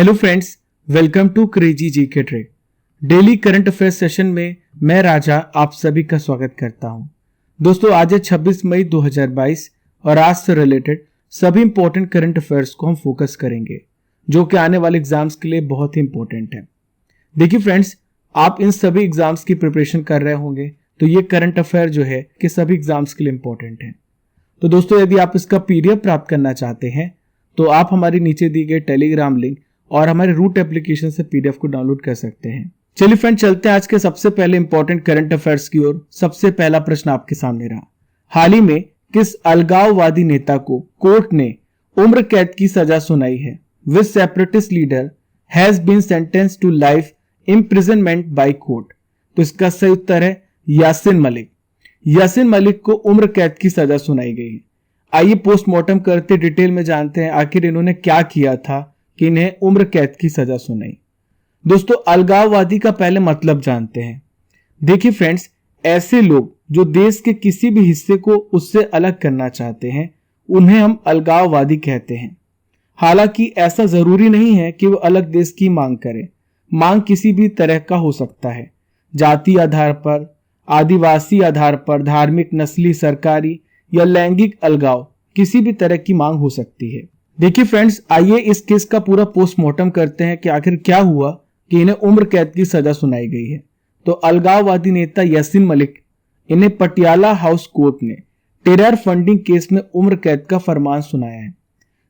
Hello friends, welcome to crazy GK trade. Daily current affairs session में मैं राजा आप सभी का स्वागत करता हूं। दोस्तों, आज है 26 मई 2022 और आज से रिलेटेड सभी इंपॉर्टेंट करंट अफेयर्स को हम फोकस करेंगे जो कि आने वाले एग्जाम्स के लिए बहुत ही इंपॉर्टेंट है। देखिए फ्रेंड्स, आप इन सभी एग्जाम्स की प्रिपरेशन कर रहे होंगे तो ये करंट अफेयर जो है कि सभी एग्जाम्स के लिए इंपॉर्टेंट है। तो दोस्तों, यदि आप इसका पीडीएफ प्राप्त करना चाहते हैं तो आप हमारे नीचे दी गई टेलीग्राम लिंक और हमारे रूट एप्लीकेशन से पीडीएफ को डाउनलोड कर सकते हैं। चलिए फ्रेंड, चलते हैं आज के सबसे पहले इंपॉर्टेंट करंट अफेयर्स की ओर। सबसे पहला प्रश्न आपके सामने रहा, हाल ही में किस अलगाववादी नेता को कोर्ट ने उम्र कैद की सजा सुनाई है? Which separatist leader has been sentenced to life imprisonment by court? तो इसका सही उत्तर है यासिन मलिक। यासिन मलिक को उम्र कैद की सजा सुनाई गई है। आइए पोस्टमार्टम करते डिटेल में जानते हैं आखिर इन्होंने क्या किया था कि इन्हें उम्र कैद की सजा सुनाई। दोस्तों, अलगाववादी का पहले मतलब जानते हैं। देखिए फ्रेंड्स, ऐसे लोग जो देश के किसी भी हिस्से को उससे अलग करना चाहते हैं उन्हें हम अलगाववादी कहते हैं। हालांकि ऐसा जरूरी नहीं है कि वो अलग देश की मांग करें। मांग किसी भी तरह का हो सकता है, जाति आधार पर, आदिवासी आधार पर, धार्मिक, नस्ली, सरकारी या लैंगिक अलगाव, किसी भी तरह की मांग हो सकती है। देखिए फ्रेंड्स, आइए इस केस का पूरा पोस्टमार्टम करते हैं कि आखिर क्या हुआ कि इन्हें उम्र कैद की सजा सुनाई गई है। तो अलगाववादी नेता यासिन मलिक, इन्हें पटियाला हाउस कोर्ट ने टेरर फंडिंग केस में उम्र कैद का फरमान सुनाया है।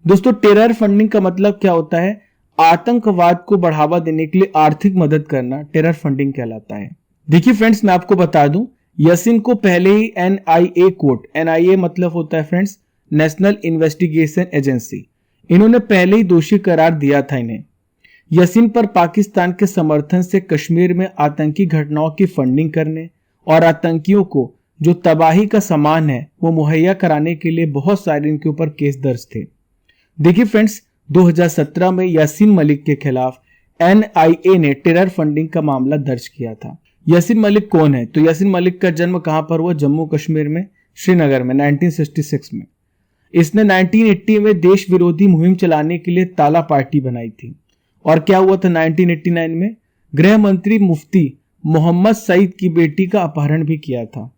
दोस्तों, टेरर फंडिंग का मतलब क्या होता है? आतंकवाद को बढ़ावा देने के लिए आर्थिक मदद करना टेरर फंडिंग कहलाता है। देखिए फ्रेंड्स, मैं आपको बता दूं, यासिन को पहले ही एनआईए कोर्ट, एनआईए मतलब होता है फ्रेंड्स नेशनल इन्वेस्टिगेशन एजेंसी, इन्होंने पहले ही दोषी करार दिया था इन्हें। यासिन पर पाकिस्तान के समर्थन से कश्मीर में आतंकी घटनाओं की फंडिंग करने और आतंकियों को जो तबाही का सामान है वो मुहैया कराने के लिए बहुत सारे इनके ऊपर केस दर्ज थे। देखिए फ्रेंड्स, 2017 में यासिन मलिक के खिलाफ एनआईए ने टेरर फंडिंग का मामला दर्ज किया था। यासिन मलिक कौन है? तो यासिन मलिक का जन्म कहां पर हुआ? जम्मू कश्मीर में, श्रीनगर में 1966 में। इसने 1980 में देश विरोधी मुहिम चलाने के लिए ताला पार्टी बनाई थी। और क्या हुआ था 1989 में? गृह मंत्री मुफ्ती मोहम्मद सईद की बेटी का अपहरण भी किया था।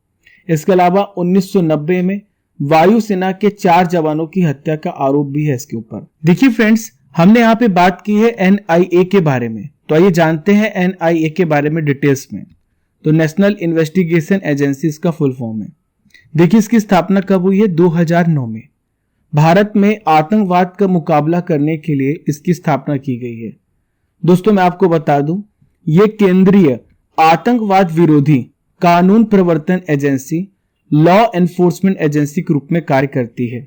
इसके अलावा 1990 में वायुसेना के 4 जवानों की हत्या का आरोप भी है इसके ऊपर। देखिए फ्रेंड्स, हमने यहाँ पे बात की है एनआईए के बारे में, तो आइए जानते हैं एनआईए के बारे में डिटेल्स में। तो नेशनल इन्वेस्टिगेशन एजेंसी इसका फुल फॉर्म है। देखिए, इसकी स्थापना कब हुई है? 2009 में। भारत में आतंकवाद का मुकाबला करने के लिए इसकी स्थापना की गई है। दोस्तों, मैं आपको बता दूं, यह केंद्रीय आतंकवाद विरोधी कानून प्रवर्तन एजेंसी, लॉ एनफोर्समेंट एजेंसी के रूप में कार्य करती है।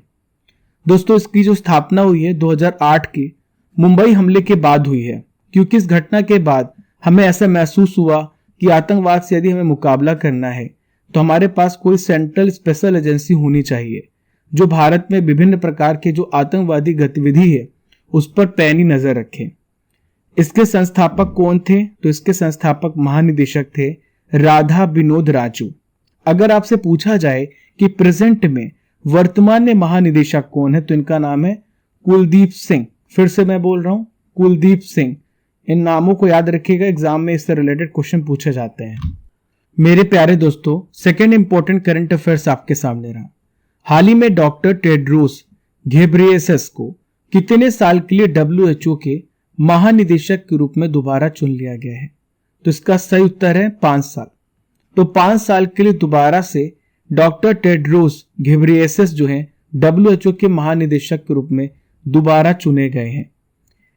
दोस्तों, इसकी जो स्थापना हुई है 2008 के मुंबई हमले के बाद हुई है, क्योंकि इस घटना के बाद हमें ऐसा महसूस हुआ कि आतंकवाद से यदि हमें मुकाबला करना है तो हमारे पास कोई सेंट्रल स्पेशल एजेंसी होनी चाहिए जो भारत में विभिन्न प्रकार के जो आतंकवादी गतिविधि है उस पर पैनी नजर रखे। इसके संस्थापक कौन थे? तो इसके संस्थापक महानिदेशक थे राधा विनोद राजू। अगर आपसे पूछा जाए कि प्रेजेंट में वर्तमान में महानिदेशक कौन है तो इनका नाम है कुलदीप सिंह। फिर से मैं बोल रहा हूं, कुलदीप सिंह। इन नामों को याद रखिएगा, एग्जाम में इससे रिलेटेड क्वेश्चन पूछे जाते हैं। मेरे प्यारे दोस्तों, सेकेंड इंपॉर्टेंट करंट अफेयर्स आपके सामने रहा। हाल ही में डॉक्टर टेड्रोस घेब्रेयेसस को कितने साल के लिए डब्ल्यूएचओ के महानिदेशक के रूप में दोबारा चुन लिया गया है? तो इसका सही उत्तर है 5 साल। तो 5 साल के लिए दोबारा से डॉक्टर टेड्रोस घेब्रेयेसस जो हैं डब्ल्यूएचओ के महानिदेशक के रूप में दोबारा चुने गए हैं।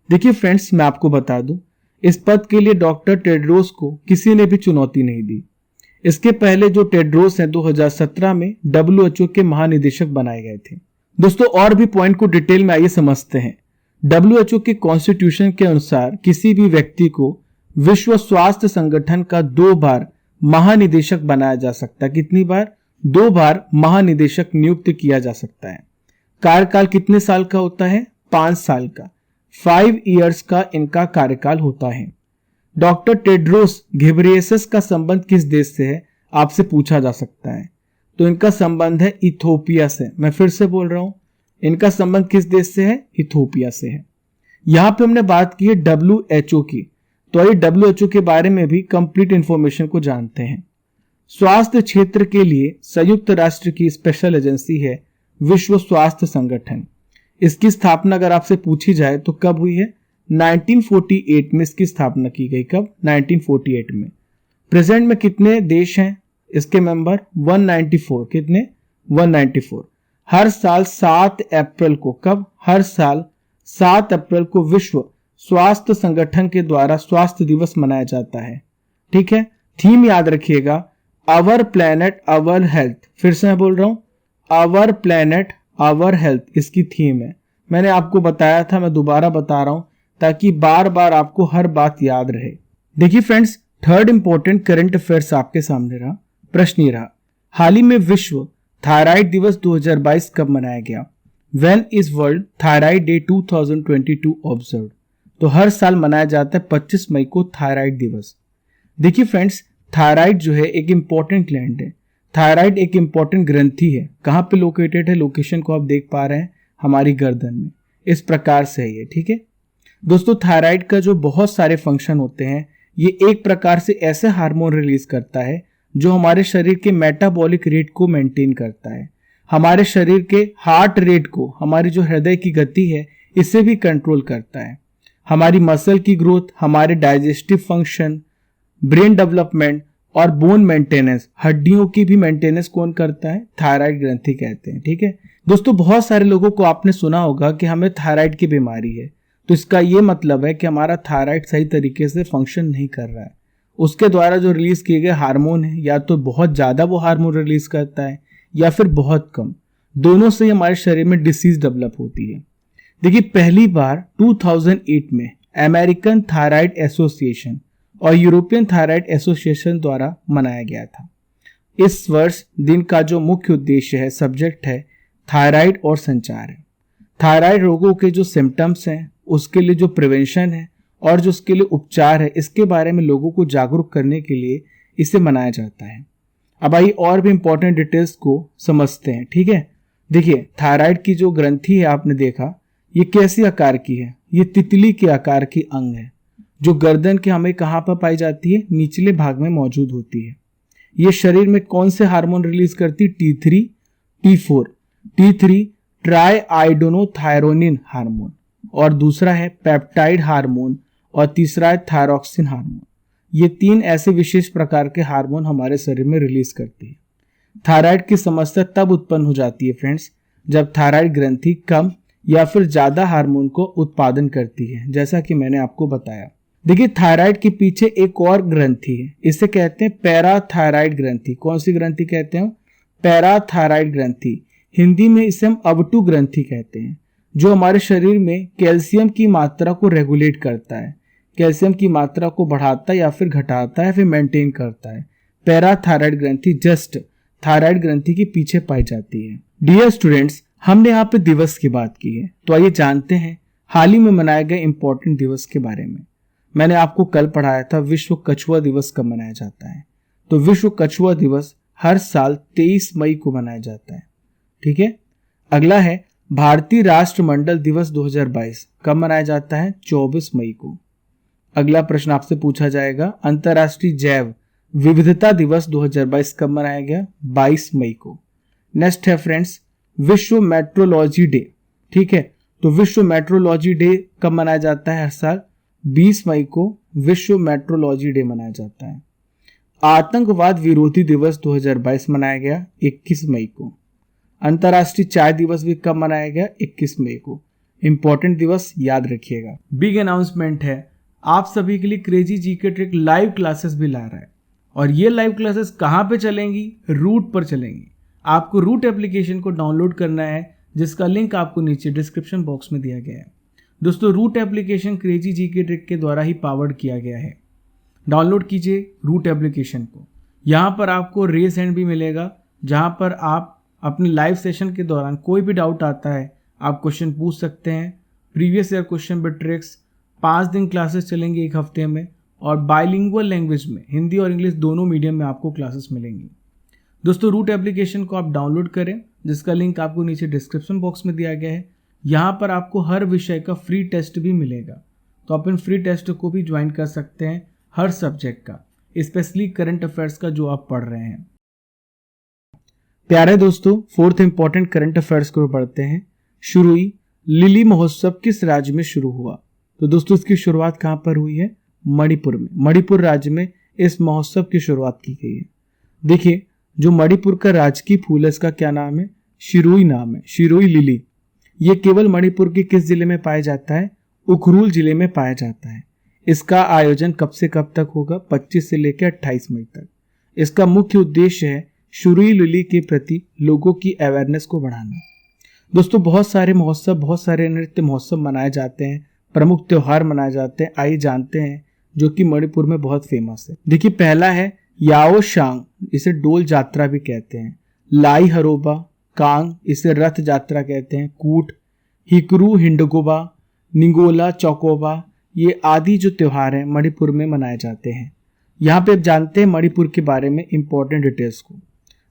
देखिए फ्रेंड्स, मैं आपको बता दूं, इस पद के लिए डॉक्टर टेड्रोस को किसी ने भी चुनौती नहीं दी। इसके पहले जो टेड्रोस हैं 2017 में डब्ल्यूएचओ के महानिदेशक बनाए गए थे। दोस्तों, और भी पॉइंट को डिटेल में आइए समझते हैं। डब्ल्यूएचओ के कॉन्स्टिट्यूशन के अनुसार किसी भी व्यक्ति को विश्व स्वास्थ्य संगठन का 2 बार महानिदेशक बनाया जा सकता है। कितनी बार? 2 बार महानिदेशक नियुक्त किया जा सकता है। कार्यकाल कितने साल का होता है? 5 साल का। 5 इयर्स का इनका कार्यकाल होता है। डॉक्टर टेड्रोस घेब्रेयेसस का संबंध किस देश से है आपसे पूछा जा सकता है। तो इनका संबंध है इथोपिया से। मैं फिर से बोल रहा हूं, इनका संबंध किस देश से है? इथोपिया से है। यहाँ पे हमने बात की है WHO की, तो आइए WHO के बारे में भी कंप्लीट इंफॉर्मेशन को जानते हैं। स्वास्थ्य क्षेत्र के लिए संयुक्त राष्ट्र की स्पेशल एजेंसी है विश्व स्वास्थ्य संगठन। इसकी स्थापना अगर आपसे पूछी जाए तो कब हुई है? 1948 में इसकी स्थापना की गई। कब? 1948 में। प्रेजेंट में कितने देश हैं इसके मेंबर? 194। कितने? 194। हर साल 7 अप्रैल को, कब? हर साल 7 अप्रैल को विश्व स्वास्थ्य संगठन के द्वारा स्वास्थ्य दिवस मनाया जाता है। ठीक है, थीम याद रखिएगा, आवर प्लेनेट आवर हेल्थ। फिर से मैं बोल रहा हूं, आवर प्लेनेट आवर हेल्थ इसकी थीम है। मैंने आपको बताया था, मैं दोबारा बता रहा हूं ताकि बार बार आपको हर बात याद रहे। देखिए friends, third important current affairs आपके सामने रहा। प्रश्न ये रहा, हाल ही में विश्व थायराइड दिवस 2022 कब मनाया गया? When is world thyroid day 2022 observed? तो हर साल मनाया जाता है 25 मई को थायराइड दिवस। देखिए फ्रेंड्स, थायराइड जो है एक इंपॉर्टेंट ग्लैंड है। थायराइड एक इंपॉर्टेंट ग्रंथि है। कहाँ पे लोकेटेड है? लोकेशन को आप देख पा रहे हैं, हमारी गर्दन में। इस प्रकार से है ये। ठीक है दोस्तों, थायराइड का जो बहुत सारे फंक्शन होते हैं, ये एक प्रकार से ऐसे हार्मोन रिलीज करता है जो हमारे शरीर के मेटाबॉलिक रेट को मेंटेन करता है, हमारे शरीर के हार्ट रेट को, हमारी जो हृदय की गति है, इसे भी कंट्रोल करता है। हमारी मसल की ग्रोथ, हमारे डाइजेस्टिव फंक्शन, ब्रेन डेवलपमेंट और बोन मेंटेनेंस, हड्डियों की भी मेंटेनेंस कौन करता है? थायराइड ग्रंथि कहते हैं। ठीक है दोस्तों, बहुत सारे लोगों को आपने सुना होगा कि हमें थायराइड की बीमारी है, तो इसका ये मतलब है कि हमारा थायराइड सही तरीके से फंक्शन नहीं कर रहा है। उसके द्वारा जो रिलीज किए गए हार्मोन है, या तो बहुत ज्यादा वो हार्मोन रिलीज करता है या फिर बहुत कम। दोनों से हमारे शरीर में डिसीज डेवलप होती है। देखिए, पहली बार 2008 में अमेरिकन थायराइड एसोसिएशन और यूरोपियन थायराइड एसोसिएशन द्वारा मनाया गया था। इस वर्ष दिन का जो मुख्य उद्देश्य है, सब्जेक्ट है, थायराइड और संचार है। थायराइड रोगों के जो सिम्टम्स हैं, उसके लिए जो प्रिवेंशन है और जो उसके लिए उपचार है, इसके बारे में लोगों को जागरूक करने के लिए इसे मनाया जाता है। अब आइए और भी इंपॉर्टेंट डिटेल्स को समझते हैं। ठीक है, देखिए थायराइड की जो ग्रंथि है, आपने देखा ये कैसी आकार की है? ये तितली के आकार की अंग है जो गर्दन के हमें कहाँ पर पाई जाती है? निचले भाग में मौजूद होती है। ये शरीर में कौन से हार्मोन रिलीज करती? T3, T4। T3 try आइडोनोथायरोनिन hormone, और दूसरा है पेप्टाइड हार्मोन, और तीसरा है थायरॉक्सिन हार्मोन। ये 3 ऐसे विशेष प्रकार के हार्मोन हमारे शरीर में रिलीज करती है। थायराइड की समस्या तब उत्पन्न हो जाती है फ्रेंड्स, जब थायराइड ग्रंथि कम या फिर ज्यादा हार्मोन को उत्पादन करती है, जैसा कि मैंने आपको बताया। देखिए, थायराइड के पीछे एक और ग्रंथि है, इसे कहते हैं पैराथायराइड ग्रंथि। कौन सी ग्रंथि कहते हैं? पैराथायराइड ग्रंथि। हिंदी में इसे हम अवटु ग्रंथि कहते हैं, जो हमारे शरीर में कैल्शियम की मात्रा को रेगुलेट करता है, कैल्शियम की मात्रा को बढ़ाता है या फिर घटाता है, फिर मेंटेन करता है। पैराथायराइड ग्रंथि जस्ट थायराइड ग्रंथि के पीछे पाई जाती है। डियर स्टूडेंट्स, हमने यहाँ पे दिवस की बात की है, तो आइए जानते हैं हाल ही में मनाए गए इंपॉर्टेंट दिवस के बारे में। मैंने आपको कल पढ़ाया था विश्व कछुआ दिवस कब मनाया जाता है। तो विश्व कछुआ दिवस हर साल 23 मई को मनाया जाता है। ठीक है, अगला है भारतीय राष्ट्रमंडल दिवस 2022 कब मनाया जाता है? 24 मई को। अगला प्रश्न आपसे पूछा जाएगा, अंतर्राष्ट्रीय जैव विविधता दिवस 2022 कब मनाया गया? 22 मई को। नेक्स्ट है फ्रेंड्स, विश्व मेट्रोलॉजी डे। ठीक है, तो विश्व मेट्रोलॉजी डे कब मनाया जाता है? हर साल 20 मई को विश्व मेट्रोलॉजी डे मनाया जाता है। आतंकवाद विरोधी दिवस 2022 मनाया गया 21 मई को। अंतर्राष्ट्रीय चाय दिवस भी कब मनाया गया? 21 मई को। इंपॉर्टेंट दिवस याद रखिएगा। बिग अनाउंसमेंट है, आप सभी के लिए crazy GK trick live classes भी ला रहा है, और ये लाइव क्लासेस कहाँ पे चलेंगी? रूट पर चलेंगी। आपको रूट एप्लीकेशन को डाउनलोड करना है, जिसका लिंक आपको नीचे डिस्क्रिप्शन बॉक्स में दिया गया है। दोस्तों, root application crazy GK trick के द्वारा ही पावर्ड किया गया है। डाउनलोड कीजिए रूट एप्लीकेशन को। यहाँ पर आपको रेज हैंड भी मिलेगा, जहाँ पर आप अपने लाइव सेशन के दौरान कोई भी डाउट आता है आप क्वेश्चन पूछ सकते हैं। Previous year question with tricks, 5 दिन क्लासेस चलेंगी एक हफ्ते में, और बाइलिंगुअल लैंग्वेज में हिंदी और इंग्लिश दोनों मीडियम में आपको क्लासेस मिलेंगी। दोस्तों, रूट एप्लीकेशन को आप डाउनलोड करें, जिसका लिंक आपको नीचे डिस्क्रिप्शन बॉक्स में दिया गया है। यहाँ पर आपको हर विषय का फ्री टेस्ट भी मिलेगा, तो आप इन फ्री टेस्ट को भी ज्वाइन कर सकते हैं हर सब्जेक्ट का, स्पेशली करंट अफेयर्स का जो आप पढ़ रहे हैं। प्यारे दोस्तों, फोर्थ इंपॉर्टेंट करंट अफेयर्स को पढ़ते हैं। शुरुई लिली महोत्सव किस राज्य में शुरू हुआ? तो दोस्तों इसकी शुरुआत कहाँ पर हुई है? मणिपुर में। मणिपुर राज्य में इस महोत्सव की शुरुआत की गई है। देखिए, जो मणिपुर का राजकीय फूल है इसका क्या नाम है? शिरुई नाम है, शिरुई लिली। ये केवल मणिपुर के किस जिले में पाया जाता है? उखरुल जिले में पाया जाता है। इसका आयोजन कब से कब तक होगा? 25 से लेकर 28 मई तक। इसका मुख्य उद्देश्य है शिरुई लिली के प्रति लोगों की अवेयरनेस को बढ़ाना। दोस्तों बहुत सारे महोत्सव, बहुत सारे नृत्य महोत्सव मनाए जाते हैं, प्रमुख त्योहार मनाए जाते हैं। आइए जानते हैं जो कि मणिपुर में बहुत फेमस है। देखिए, पहला है याओ शांग, इसे डोल यात्रा भी कहते हैं। लाई हरोबा, कांग, इसे रथ यात्रा कहते हैं। कूट, हिकरू हिंडगोबा, निंगोला चौकोबा, ये आदि जो त्योहार हैं मणिपुर में मनाए जाते हैं। यहाँ पे आप जानते हैं मणिपुर के बारे में इंपॉर्टेंट डिटेल्स को।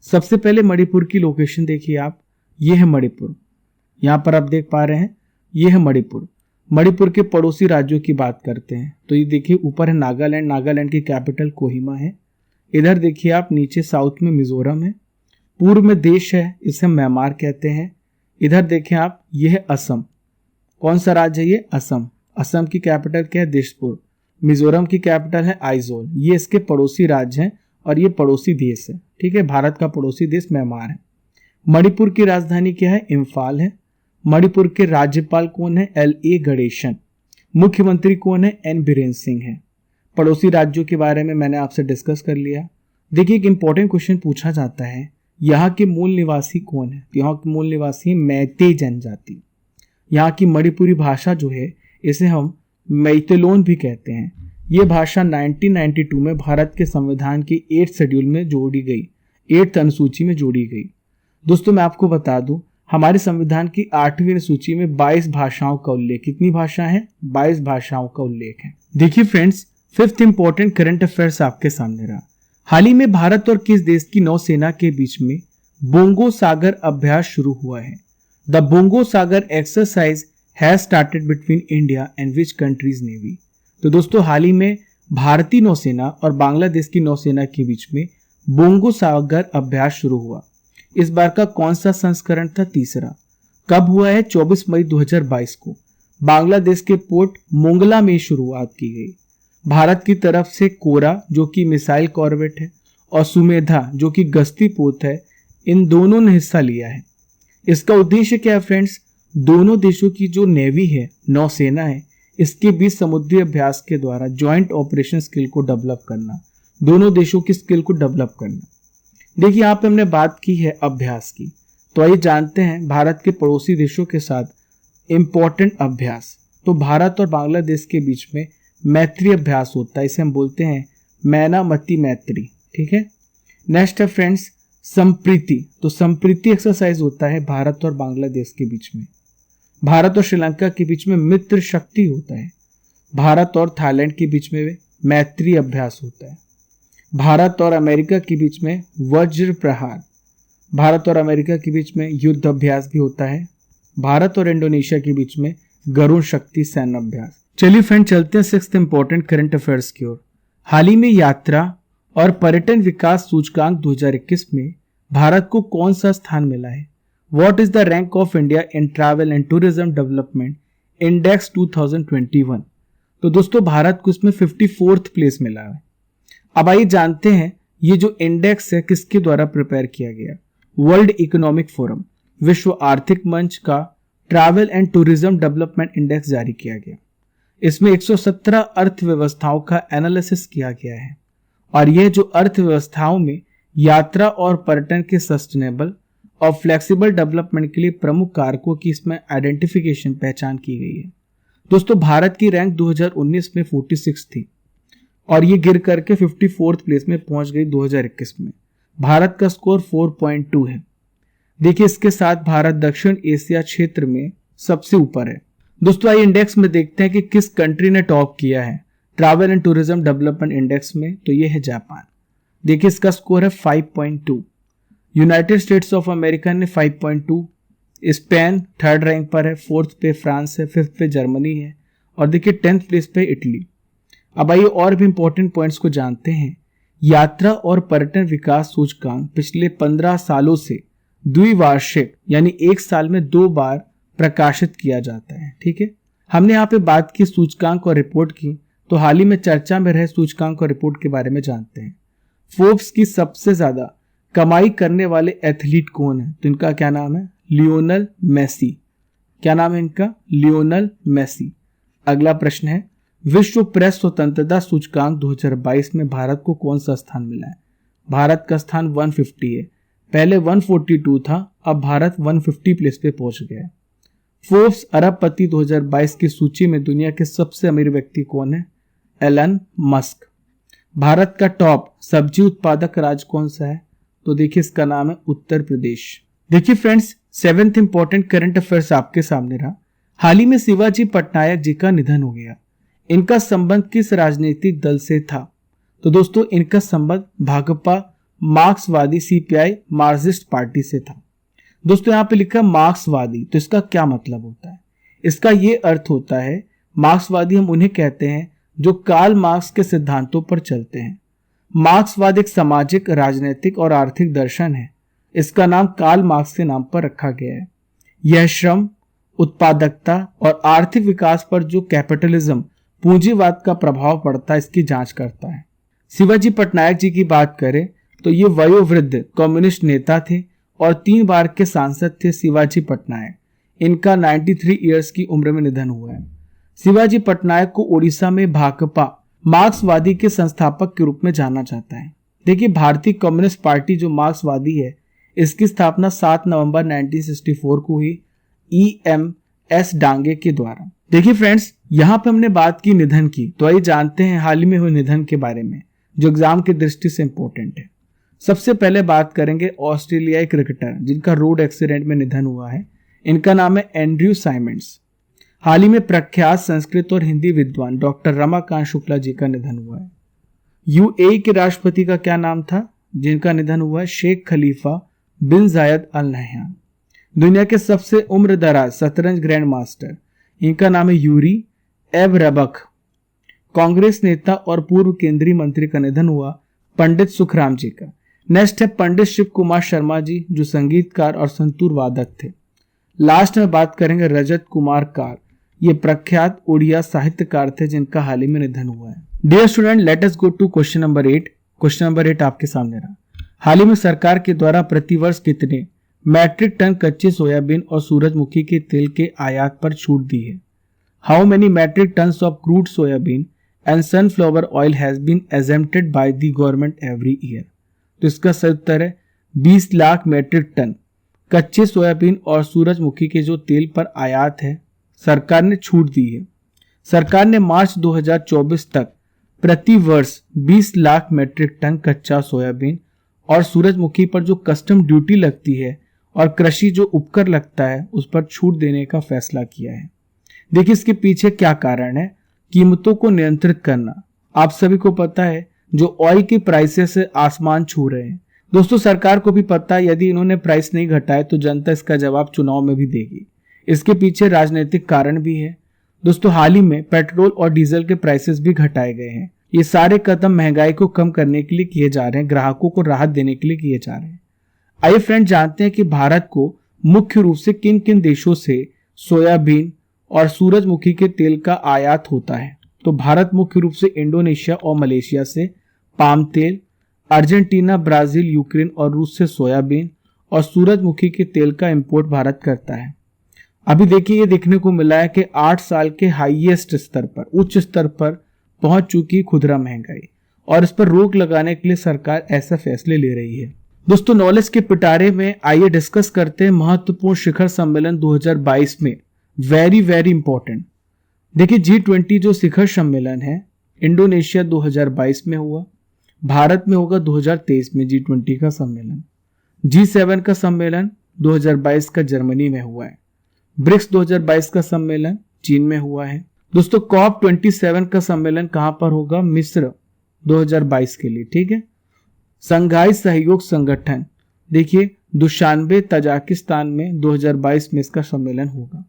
सबसे पहले मणिपुर की लोकेशन देखिए आप, ये है मणिपुर। यहाँ पर आप देख पा रहे हैं, ये है मणिपुर। मणिपुर के पड़ोसी राज्यों की बात करते हैं तो ये देखिए ऊपर है नागालैंड, नागालैंड की कैपिटल कोहिमा है। इधर देखिए आप नीचे साउथ में मिजोरम है। पूर्व में देश है, इसे म्यांमार कहते हैं। इधर देखें आप, ये है असम। कौन सा राज्य है ये? असम। असम की कैपिटल क्या है? दिसपुर। मिजोरम की कैपिटल है आइजोल। ये इसके पड़ोसी राज्य हैं और ये पड़ोसी देश है। ठीक है, भारत का पड़ोसी देश म्यांमार है। मणिपुर की राजधानी क्या है? इम्फाल है। मणिपुर के राज्यपाल कौन है? LA गणेशन। मुख्यमंत्री कौन है? N बीरेन सिंह है। पड़ोसी राज्यों के बारे में मैंने आपसे डिस्कस कर लिया। देखिए, एक इंपॉर्टेंट क्वेश्चन पूछा जाता है, यहाँ के मूल निवासी कौन है? यहाँ के मूल निवासी है मैते जनजाति। यहाँ की मणिपुरी भाषा जो है इसे हम मैतेलोन भी कहते हैं। ये भाषा 1992 में भारत के संविधान के 8th शेड्यूल में जोड़ी गई, 8th अनुसूची में जोड़ी गई। दोस्तों मैं आपको बता दूं, हमारे संविधान की 8वीं अनुसूची में 22 भाषाओं का उल्लेख, कितनी भाषा है? 22 भाषाओं का उल्लेख है। देखिए friends, fifth important current affairs आपके सामने रहा। हाल ही में भारत और किस देश की नौसेना के बीच में बोंगो सागर अभ्यास शुरू हुआ है? The bongo Sagar exercise has started between India and which countries navy? तो दोस्तों हाल ही में भारतीय नौसेना और बांग्लादेश की नौसेना के बीच में बोंगो सागर अभ्यास शुरू हुआ। इस बार का कौन सा संस्करण था? तीसरा। कब हुआ है? 24 मई 2022 को बांग्लादेश के पोर्ट मोंगला में शुरुआत की गई। भारत की तरफ से कोरा जो कि मिसाइल कॉर्वेट है और सुमेधा जो कि गश्ती पोत है, इन दोनों ने हिस्सा लिया है। इसका उद्देश्य क्या है फ्रेंड्स? दोनों देशों की जो नेवी है, नौसेना है, इसके बीच समुद्री अभ्यास के द्वारा ज्वाइंट ऑपरेशन स्किल को डेवलप करना, दोनों देशों की स्किल को डेवलप करना। देखिए यहाँ पे हमने बात की है अभ्यास की, तो आइए जानते हैं भारत के पड़ोसी देशों के साथ इंपॉर्टेंट अभ्यास। तो भारत और बांग्लादेश के बीच में मैत्री अभ्यास होता है, इसे हम बोलते हैं मैनामती मैत्री। ठीक है, नेक्स्ट है फ्रेंड्स संप्रीति। तो संप्रीति एक्सरसाइज होता है भारत और बांग्लादेश के बीच में। भारत और श्रीलंका के बीच में मित्र शक्ति होता है। भारत और थाईलैंड के बीच में मैत्री अभ्यास होता है। भारत और अमेरिका के बीच में वज्र प्रहार, भारत और अमेरिका के बीच में युद्ध अभ्यास भी होता है। भारत और इंडोनेशिया के बीच में गरुण शक्ति सैन्य अभ्यास। चलिए फ्रेंड, चलते हैं सिक्स्थ इंपॉर्टेंट करंट अफेयर्स की ओर। हाल ही में यात्रा और पर्यटन विकास सूचकांक 2021 में भारत को कौन सा स्थान मिला है? What is the rank of India in Travel and Tourism Development Index 2021? तो दोस्तों भारत को इसमें 54th प्लेस मिला है। अब आइए जानते हैं ये जो इंडेक्स है किसके द्वारा प्रिपेयर किया गया। वर्ल्ड इकोनॉमिक फोरम, विश्व आर्थिक मंच का travel and tourism development index जारी किया गया। इसमें 117 अर्थव्यवस्थाओं का एनालिसिस किया गया है और यह जो अर्थव्यवस्थाओं में यात्रा और पर्यटन के सस्टेनेबल और फ्लेक्सिबल डेवलपमेंट के लिए प्रमुख कारकों की इसमें आइडेंटिफिकेशन पहचान की गई है। दोस्तों भारत की रैंक 2019 में 46 थी और ये गिर करके 54th प्लेस में पहुंच गई 2021 में। भारत का स्कोर 4.2 है। देखिए इसके साथ भारत दक्षिण एशिया क्षेत्र में सबसे ऊपर है। दोस्तों आइए इंडेक्स में देखते हैं कि किस कंट्री ने टॉप किया है travel and tourism development index में। तो ये है जापान। देखिए इसका स्कोर है 5.2। यूनाइटेड स्टेट्स ऑफ अमेरिका ने 5.2, स्पेन थर्ड रैंक पर है, फोर्थ पे फ्रांस है, फिफ्थ पे जर्मनी है और देखिए 10th प्लेस पे इटली। अब आइए और भी इंपॉर्टेंट पॉइंट्स को जानते हैं। यात्रा और पर्यटन विकास सूचकांक पिछले 15 सालों से द्विवार्षिक यानी एक साल में 2 बार प्रकाशित किया जाता है। ठीक है, हमने यहाँ पे बात की सूचकांक और रिपोर्ट की, तो हाल ही में चर्चा में रहे सूचकांक और रिपोर्ट के बारे में जानते हैं। फोर्ब्स की सबसे ज्यादा कमाई करने वाले एथलीट कौन है? तो इनका क्या नाम है? Lionel Messi. क्या नाम है इनका? Lionel Messi. अगला प्रश्न है, विश्व प्रेस स्वतंत्रता सूचकांक 2022 में भारत को कौन सा स्थान मिला है? भारत का स्थान 150 है, पहले 142 था, अब भारत 150 प्लेस पे पहुंच गया है। फोर्ब्स अरबपति 2022 की सूची में दुनिया के सबसे अमीर व्यक्ति कौन है? Elon Musk. भारत का टॉप सब्जी उत्पादक राज्य कौन सा है? तो देखिए इसका नाम है उत्तर प्रदेश। देखिए friends, 7th important current affairs आपके सामने रहा। हाल ही में शिवाजी पटनायक जी का निधन हो गया। इनका संबंध किस राजनीतिक दल से था? तो दोस्तों इनका संबंध भाकपा मार्क्सवादी सीपीआई मार्क्सिस्ट पार्टी से था। दोस्तों यहाँ पे लिखा मार्क्सवादी, तो इसका क्या मतलब होता है? इसका ये अर्थ होता है, मार्क्सवादी हम उन्हें कहते हैं जो कार्ल मार्क्स के सिद्धांतों पर चलते हैं। मार्क्सवाद एक सामाजिक, राजनीतिक और आर्थिक दर्शन है। इसका नाम कार्ल मार्क्स के नाम पर रखा गया है। यह श्रम, उत्पादकता और आर्थिक विकास पर जो कैपिटलिज्म पूंजीवाद का प्रभाव पड़ता है इसकी जांच करता है। शिवाजी पटनायक जी की बात करें तो ये वयोवृद्ध कम्युनिस्ट नेता थे और 3 बार के सांसद थे शिवाजी पटनायक। इनका 93 ईयर्स की उम्र में निधन हुआ है। शिवाजी पटनायक को ओडिशा में भाकपा मार्क्सवादी के संस्थापक के रूप में जाना जाता है। देखिए भारतीय कम्युनिस्ट पार्टी जो मार्क्सवादी है, इसकी स्थापना 7 नवंबर 1964 को हुई EMS डांगे के द्वारा। देखिए फ्रेंड्स, यहाँ पे हमने बात की निधन की, तो आइए जानते हैं हाल ही में हुए निधन के बारे में जो एग्जाम की दृष्टि से इंपॉर्टेंट है। सबसे पहले बात करेंगे ऑस्ट्रेलियाई क्रिकेटर जिनका रोड एक्सीडेंट में निधन हुआ है। इनका नाम है एंड्रयू साइमंड्स। हाल ही में प्रख्यात संस्कृत और हिंदी विद्वान डॉक्टर रमाकांत शुक्ला जी का निधन हुआ है। यूएई के राष्ट्रपति का क्या नाम था जिनका निधन हुआ है? शेख खलीफा बिन जायद अल नहयान। दुनिया के सबसे उम्रदराज शतरंज ग्रैंड मास्टर, इनका नाम है यूरी एवरबख। कांग्रेस नेता और पूर्व केंद्रीय मंत्री का निधन हुआ पंडित सुखराम जी का। नेक्स्ट है पंडित शिव कुमार शर्मा जी जो संगीतकार और संतूर वादक थे। लास्ट में बात करेंगे रजत कुमार कार, ये प्रख्यात उड़िया साहित्यकार थे जिनका हाल ही में निधन हुआ है। Dear student, let us go to question number 8। Question number 8 आपके सामने रहा। हाल ही में सरकार के द्वारा प्रतिवर्ष कितने मैट्रिक टन कच्चे सोयाबीन और सूरजमुखी के तेल के आयात पर छूट दी है? How many metric tons of crude soybean and sunflower oil has been exempted by the government every year? तो इसका सही उत्तर है 20 लाख मैट्रिक टन कच्चे सोयाबीन और सूरजमुखी के जो तेल पर आयात है सरकार ने छूट दी है। सरकार ने मार्च 2024 तक प्रति वर्ष 20 लाख मैट्रिक टन कच्चा सोयाबीन और सूरजमुखी पर जो कस्टम ड्यूटी लगती है और कृषि जो उपकर लगता है उस पर छूट देने का फैसला किया है। देखिए इसके पीछे क्या कारण है? कीमतों को नियंत्रित करना। आप सभी को पता है जो ऑयल की प्राइसेस से आसमान छू रहे हैं। दोस्तों सरकार को भी पता है यदि इन्होंने प्राइस नहीं घटाए तो जनता इसका जवाब चुनाव में भी देगी। इसके पीछे राजनीतिक कारण भी है। दोस्तों हाल ही में पेट्रोल और डीजल के प्राइसेस भी घटाए गए हैं। ये सारे कदम महंगाई को कम करने के लिए किए जा रहे हैं, ग्राहकों को राहत देने के लिए किए जा रहे हैं। आइए फ्रेंड जानते हैं कि भारत को मुख्य रूप से किन किन देशों से सोयाबीन और सूरजमुखी के तेल का आयात होता है। तो भारत मुख्य रूप से इंडोनेशिया और मलेशिया से पाम तेल, अर्जेंटीना, ब्राजील, यूक्रेन और रूस से सोयाबीन और सूरजमुखी के तेल का इंपोर्ट भारत करता है। अभी देखिए ये देखने को मिला है कि 8 साल के हाईएस्ट स्तर पर, उच्च स्तर पर पहुंच चुकी खुदरा महंगाई और इस पर रोक लगाने के लिए सरकार ऐसा फैसले ले रही है। दोस्तों नॉलेज के पिटारे में आइए डिस्कस करते हैं महत्वपूर्ण शिखर सम्मेलन 2022 में। Very important. देखिए G20 जो शिखर सम्मेलन है इंडोनेशिया 2022 में हुआ, भारत में होगा 2023 में G20 का सम्मेलन। G7 का सम्मेलन 2022 का जर्मनी में हुआ है। ब्रिक्स 2022 का सम्मेलन चीन में हुआ है। दोस्तों COP27 का सम्मेलन कहां पर होगा? मिस्र 2022 के लिए। ठीक है। संघाई सहयोग संगठन देखिए दुशानबे तजाकिस्तान में 2022 में इसका सम्मेलन होगा।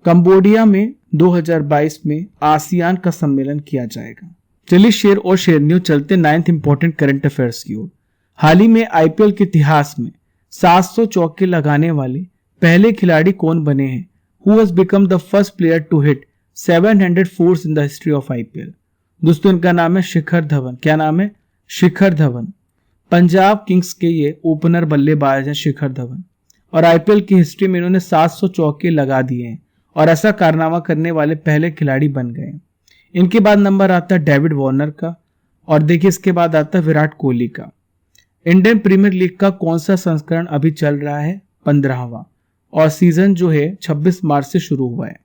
कंबोडिया में 2022 में आसियान का सम्मेलन किया जाएगा। चलिए शेर और शेरनियों चलते 9th इंपॉर्टेंट करंट अफेयर्स की ओर। हाल ही में आईपीएल के इतिहास में 700 चौके लगाने वाले पहले खिलाड़ी कौन बने हैं? Who has become the first player to hit 700 fours in the history of IPL? दोस्तों इनका नाम है शिखर धवन। क्या नाम है? शिखर धवन। पंजाब किंग्स के ये ओपनर बल्लेबाज हैं शिखर धवन, और आईपीएल की हिस्ट्री में इन्होंने 700 चौके लगा दिए हैं और ऐसा कारनामा करने वाले पहले खिलाड़ी बन गए। इनके बाद नंबर आता है डेविड वार्नर का, और देखिए इसके बाद आता है विराट कोहली का। इंडियन प्रीमियर लीग का कौन सा संस्करण अभी चल रहा है? 15वां, और सीजन जो है 26 मार्च से शुरू हुआ है।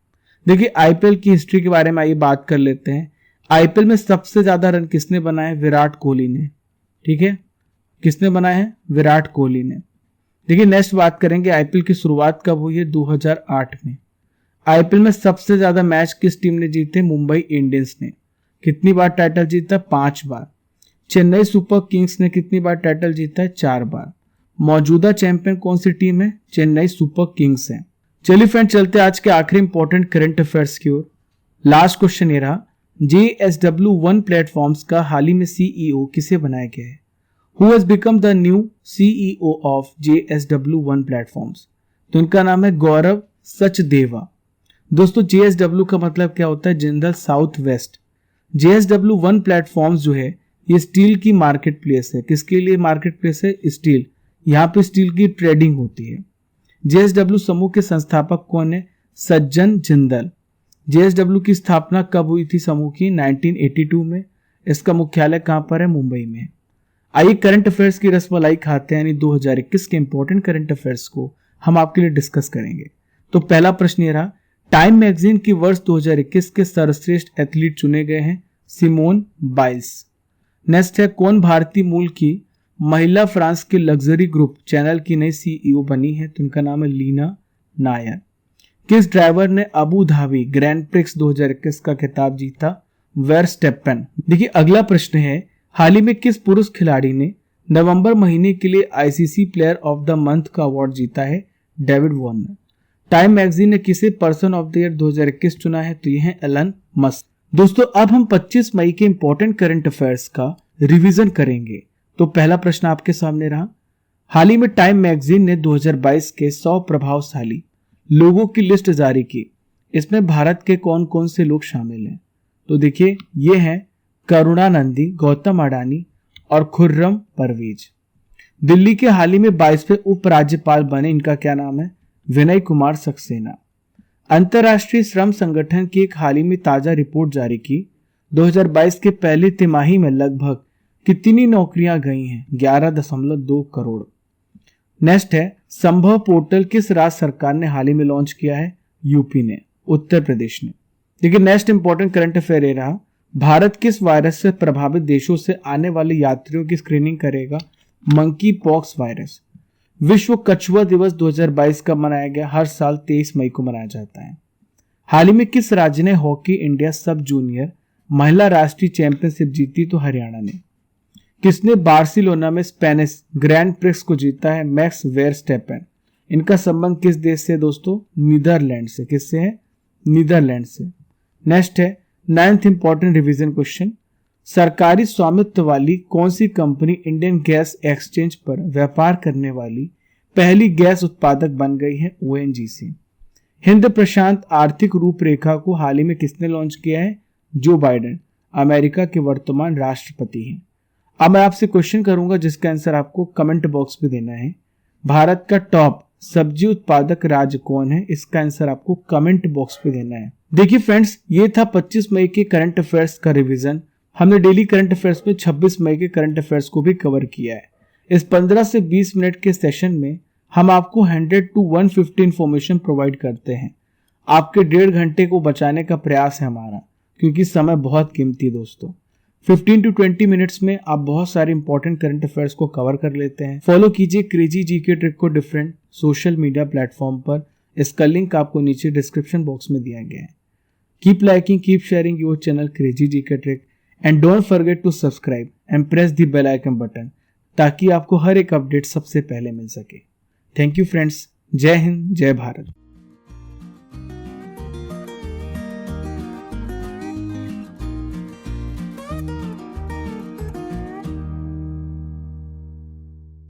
देखिए आईपीएल की हिस्ट्री के बारे में आइए बात कर लेते हैं। आईपीएल में सबसे ज्यादा रन किसने बनाए? विराट कोहली ने। ठीक है, किसने बनाए हैं? विराट कोहली ने। देखिए नेक्स्ट बात करेंगे आईपीएल की शुरुआत कब हुई है? 2008 में। आईपीएल में सबसे ज्यादा मैच किस टीम ने जीते? मुंबई इंडियंस ने। कितनी बार टाइटल जीता? 5 बार। चेन्नई सुपर किंग्स ने कितनी बार टाइटल जीता है? 4 बार। मौजूदा चैंपियन कौन सी टीम है? चेन्नई सुपर किंग्स है। चलिए फ्रेंड चलते आज के आखिरी इंपॉर्टेंट करंट अफेयर्स की ओर। लास्ट क्वेश्चन ये रहा, JSW1 प्लेटफॉर्म्स का हाल ही में CEO किसे बनाया गया है? Who has become the new CEO of JSW1 platforms? तो इनका नाम है गौरव सचदेवा। दोस्तों JSW का मतलब क्या होता है? Jindal south west. JSW1 platforms जो है ये स्टील की मार्केट प्लेस है। किसके लिए मार्केट प्लेस है? स्टील। यहाँ पे स्टील की ट्रेडिंग होती है। JSW समूह के संस्थापक कौन है? सज्जन जिंदल। JSW की स्थापना कब हुई थी समूह की? 1982 में। इसका मुख्यालय कहाँ पर है? मुंबई में। आइए करंट अफेयर्स की रसमलाई खाते हैं, यानी 2021 के इंपॉर्टेंट करंट अफेयर्स को हम आपके लिए डिस्कस करेंगे। तो पहला प्रश्न ये रहा, टाइम मैगजीन की वर्ष 2021 के सर्वश्रेष्ठ एथलीट चुने गए हैं? Simone Biles. नेक्स्ट है, कौन भारतीय मूल की महिला फ्रांस के लग्जरी ग्रुप चैनल की नई CEO बनी है? तो उनका नाम है लीना नायर। किस ड्राइवर ने अबू धाबी ग्रैंड प्रिक्स 2021 का खिताब जीता? वर्स्टेपन। देखिए अगला प्रश्न है, हाल ही में किस पुरुष खिलाड़ी ने नवंबर महीने के लिए ICC player of the month का अवार्ड जीता है? David Warner. टाइम मैगजीन ने किसे पर्सन ऑफ द ईयर 2021 चुना है? तो यह है एलन मस्क। दोस्तों अब हम 25 मई के इंपॉर्टेंट करंट अफेयर्स का रिवीजन करेंगे। तो पहला प्रश्न आपके सामने रहा, हाल ही में टाइम मैगजीन ने 2022 के 100 प्रभावशाली लोगों की लिस्ट जारी की। इसमें भारत के कौन कौन से लोग शामिल हैं? तो देखिए ये हैं करुणानंदी, गौतम अडानी और खुर्रम परवेज। दिल्ली के हाल ही में 22वें उपराज्यपाल बने, इनका क्या नाम है? विनय कुमार सक्सेना। अंतर्राष्ट्रीय श्रम संगठन की एक हाल ही में ताजा रिपोर्ट जारी की, 2022 के पहले तिमाही में लगभग कितनी नौकरियां गई हैं? 11.2 करोड़। नेक्स्ट है, संभव पोर्टल किस राज्य सरकार ने हाल ही में लॉन्च किया है? यूपी ने, उत्तर प्रदेश ने। देखिए नेक्स्ट इंपॉर्टेंट करंट अफेयर ये रहा, भारत किस वायरस से प्रभावित देशों से आने वाले यात्रियों की स्क्रीनिंग करेगा? Monkey pox virus. विश्व कछुआ दिवस 2022 का मनाया गया? हर साल 23 मई को मनाया जाता है। हाल ही में किस राज्य ने हॉकी इंडिया सब जूनियर महिला राष्ट्रीय चैंपियनशिप जीती? तो हरियाणा ने। किसने बार्सिलोना में स्पेनिश ग्रैंड प्रिक्स को जीता है? Max Verstappen. इनका संबंध किस देश से दोस्तों? नीदरलैंड से। किससे है? नीदरलैंड से। नेक्स्ट है 9th इंपॉर्टेंट रिवीजन क्वेश्चन, सरकारी स्वामित्व वाली कौन सी कंपनी इंडियन गैस एक्सचेंज पर व्यापार करने वाली पहली गैस उत्पादक बन गई है? ONGC। हिंद प्रशांत आर्थिक रूपरेखा को हाल ही में किसने लॉन्च किया है? जो बाइडेन, अमेरिका के वर्तमान राष्ट्रपति हैं। अब मैं आपसे क्वेश्चन करूंगा जिसका आंसर आपको कमेंट बॉक्स में देना है। भारत का टॉप सब्जी उत्पादक राज्य कौन है? इसका आंसर आपको कमेंट बॉक्स पे देना है। देखिए फ्रेंड्स, ये था 25 मई के करंट अफेयर्स का रिवीजन। हमने डेली करंट अफेयर्स में 26 मई के करंट अफेयर्स को भी कवर किया है। इस 15 से 20 मिनट के सेशन में हम आपको 100 to 150 इंफॉर्मेशन प्रोवाइड करते हैं। आपके 1.5 घंटे को बचाने का प्रयास है हमारा, क्योंकि समय बहुत कीमती है दोस्तों। 15 to 20 मिनट्स में आप बहुत सारे इंपॉर्टेंट करंट अफेयर्स को कवर कर लेते हैं। फॉलो कीजिए क्रेजी जीके ट्रिक को डिफरेंट सोशल मीडिया प्लेटफॉर्म पर। इसका लिंक आपको नीचे डिस्क्रिप्शन बॉक्स में दिया गया है। Keep liking, keep sharing your channel crazy GK trick and don't forget to subscribe and press the bell icon button, ताकि आपको हर एक अपडेट सबसे पहले मिल सके। Thank you friends. जय हिंद, जय भारत।